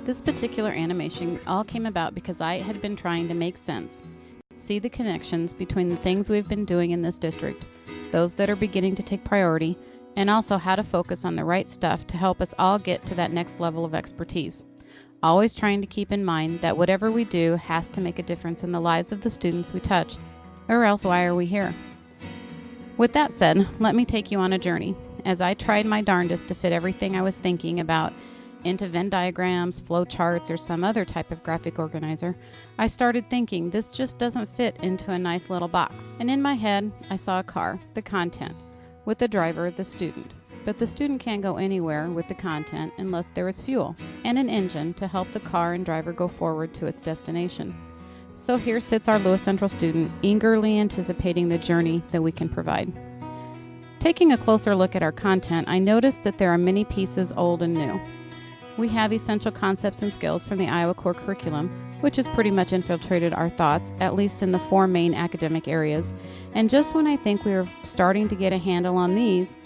This particular animation all came about because I had been trying to make sense, see the connections between the things we've been doing in this district, those that are beginning to take priority, and also how to focus on the right stuff to help us all get to that next level of expertise. Always trying to keep in mind that whatever we do has to make a difference in the lives of the students we touch, or else why are we here? With that said, let me take you on a journey. As I tried my darndest to fit everything I was thinking about into Venn diagrams, flow charts, or some other type of graphic organizer, I started thinking this just doesn't fit into a nice little box. And in my head, I saw a car, the content, with the driver, the student. But the student can't go anywhere with the content unless there is fuel and an engine to help the car and driver go forward to its destination. So here sits our Lewis Central student, eagerly anticipating the journey that we can provide. Taking a closer look at our content, I noticed that there are many pieces old and new. We have essential concepts and skills from the Iowa Core curriculum, which has pretty much infiltrated our thoughts, at least in the 4 main academic areas. And just when I think we are starting to get a handle on these,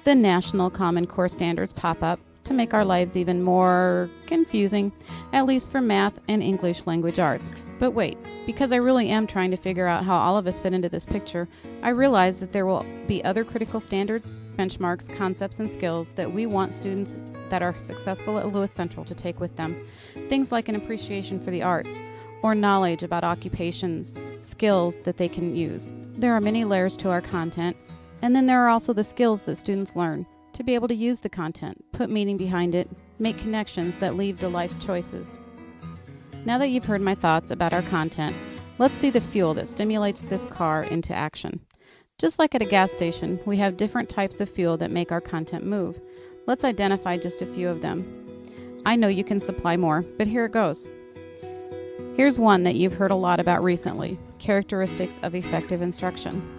the National Common Core standards pop up to make our lives even more confusing, at least for math and English language arts. But wait, because I really am trying to figure out how all of us fit into this picture, I realize that there will be other critical standards, benchmarks, concepts, and skills that we want students that are successful at Lewis Central to take with them. Things like an appreciation for the arts, or knowledge about occupations, skills that they can use. There are many layers to our content, and then there are also the skills that students learn to be able to use the content, put meaning behind it, make connections that lead to life choices. Now that you've heard my thoughts about our content, let's see the fuel that stimulates this car into action. Just like at a gas station, we have different types of fuel that make our content move. Let's identify just a few of them. I know you can supply more, but here it goes. Here's one that you've heard a lot about recently, characteristics of effective instruction.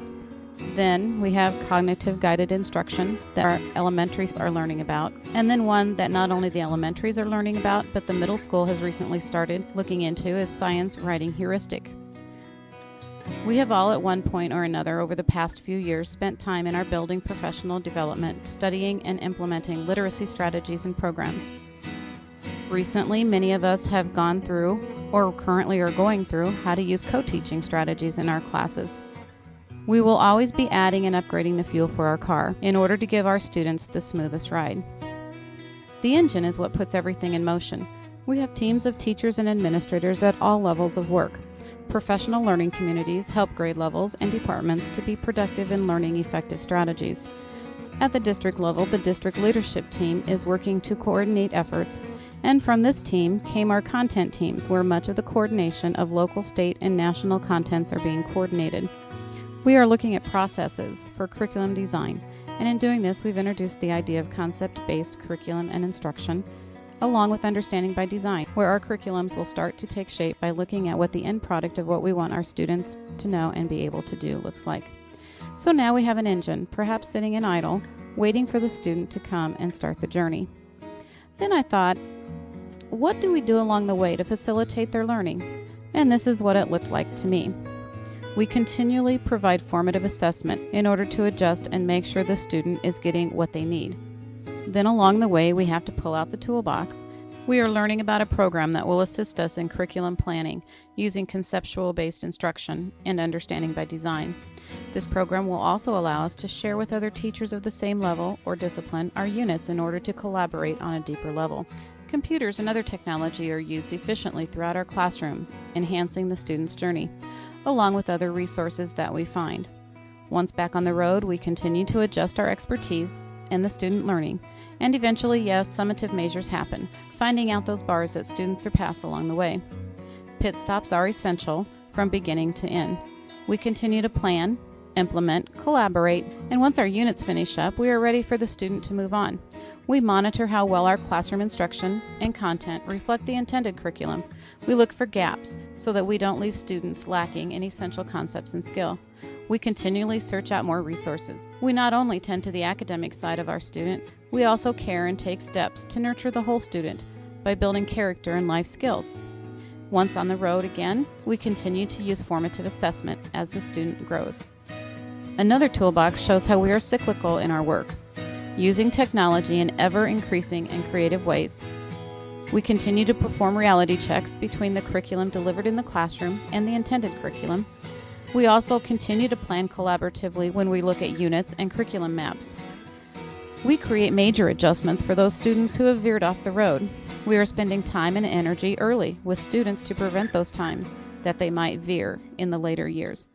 Then we have cognitive guided instruction that our elementaries are learning about, and then one that not only the elementaries are learning about, but the middle school has recently started looking into is science writing heuristic. We have all at one point or another over the past few years spent time in our building professional development, studying and implementing literacy strategies and programs. Recently, many of us have gone through, or currently are going through, how to use co-teaching strategies in our classes. We will always be adding and upgrading the fuel for our car in order to give our students the smoothest ride. The engine is what puts everything in motion. We have teams of teachers and administrators at all levels of work. Professional learning communities help grade levels and departments to be productive in learning effective strategies. At the district level, the district leadership team is working to coordinate efforts, and from this team came our content teams, where much of the coordination of local, state, and national contents are being coordinated. We are looking at processes for curriculum design, and in doing this, we've introduced the idea of concept-based curriculum and instruction, along with understanding by design, where our curriculums will start to take shape by looking at what the end product of what we want our students to know and be able to do looks like. So now we have an engine, perhaps sitting in idle, waiting for the student to come and start the journey. Then I thought, what do we do along the way to facilitate their learning? And this is what it looked like to me. We continually provide formative assessment in order to adjust and make sure the student is getting what they need. Then along the way, we have to pull out the toolbox. We are learning about a program that will assist us in curriculum planning using conceptual-based instruction and understanding by design. This program will also allow us to share with other teachers of the same level or discipline our units in order to collaborate on a deeper level. Computers and other technology are used efficiently throughout our classroom, enhancing the student's journey, along with other resources that we find. Once back on the road, we continue to adjust our expertise and the student learning, and eventually, yes, summative measures happen, finding out those bars that students surpass along the way. Pit stops are essential from beginning to end. We continue to plan, implement, collaborate, and once our units finish up, we are ready for the student to move on. We monitor how well our classroom instruction and content reflect the intended curriculum. We look for gaps so that we don't leave students lacking in essential concepts and skill. We continually search out more resources. We not only tend to the academic side of our student, we also care and take steps to nurture the whole student by building character and life skills. Once on the road again, we continue to use formative assessment as the student grows. Another toolbox shows how we are cyclical in our work, using technology in ever-increasing and creative ways. We continue to perform reality checks between the curriculum delivered in the classroom and the intended curriculum. We also continue to plan collaboratively when we look at units and curriculum maps. We create major adjustments for those students who have veered off the road. We are spending time and energy early with students to prevent those times that they might veer in the later years.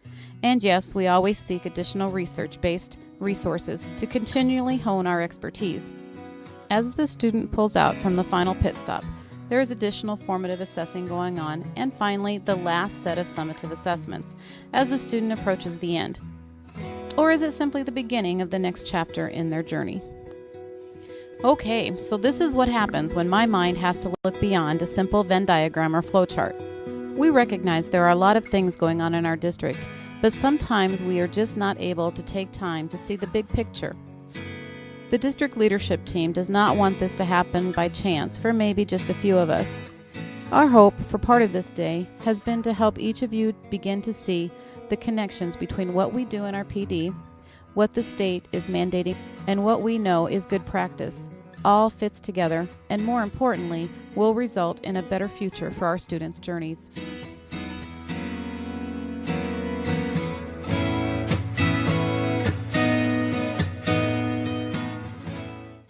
And yes, we always seek additional research-based resources to continually hone our expertise. As the student pulls out from the final pit stop, there is additional formative assessing going on, and finally, the last set of summative assessments as the student approaches the end. Or is it simply the beginning of the next chapter in their journey? Okay, so this is what happens when my mind has to look beyond a simple Venn diagram or flowchart. We recognize there are a lot of things going on in our district, but sometimes we are just not able to take time to see the big picture. The district leadership team does not want this to happen by chance for maybe just a few of us. Our hope for part of this day has been to help each of you begin to see the connections between what we do in our PD, what the state is mandating, and what we know is good practice. All fits together and, more importantly, will result in a better future for our students' journeys.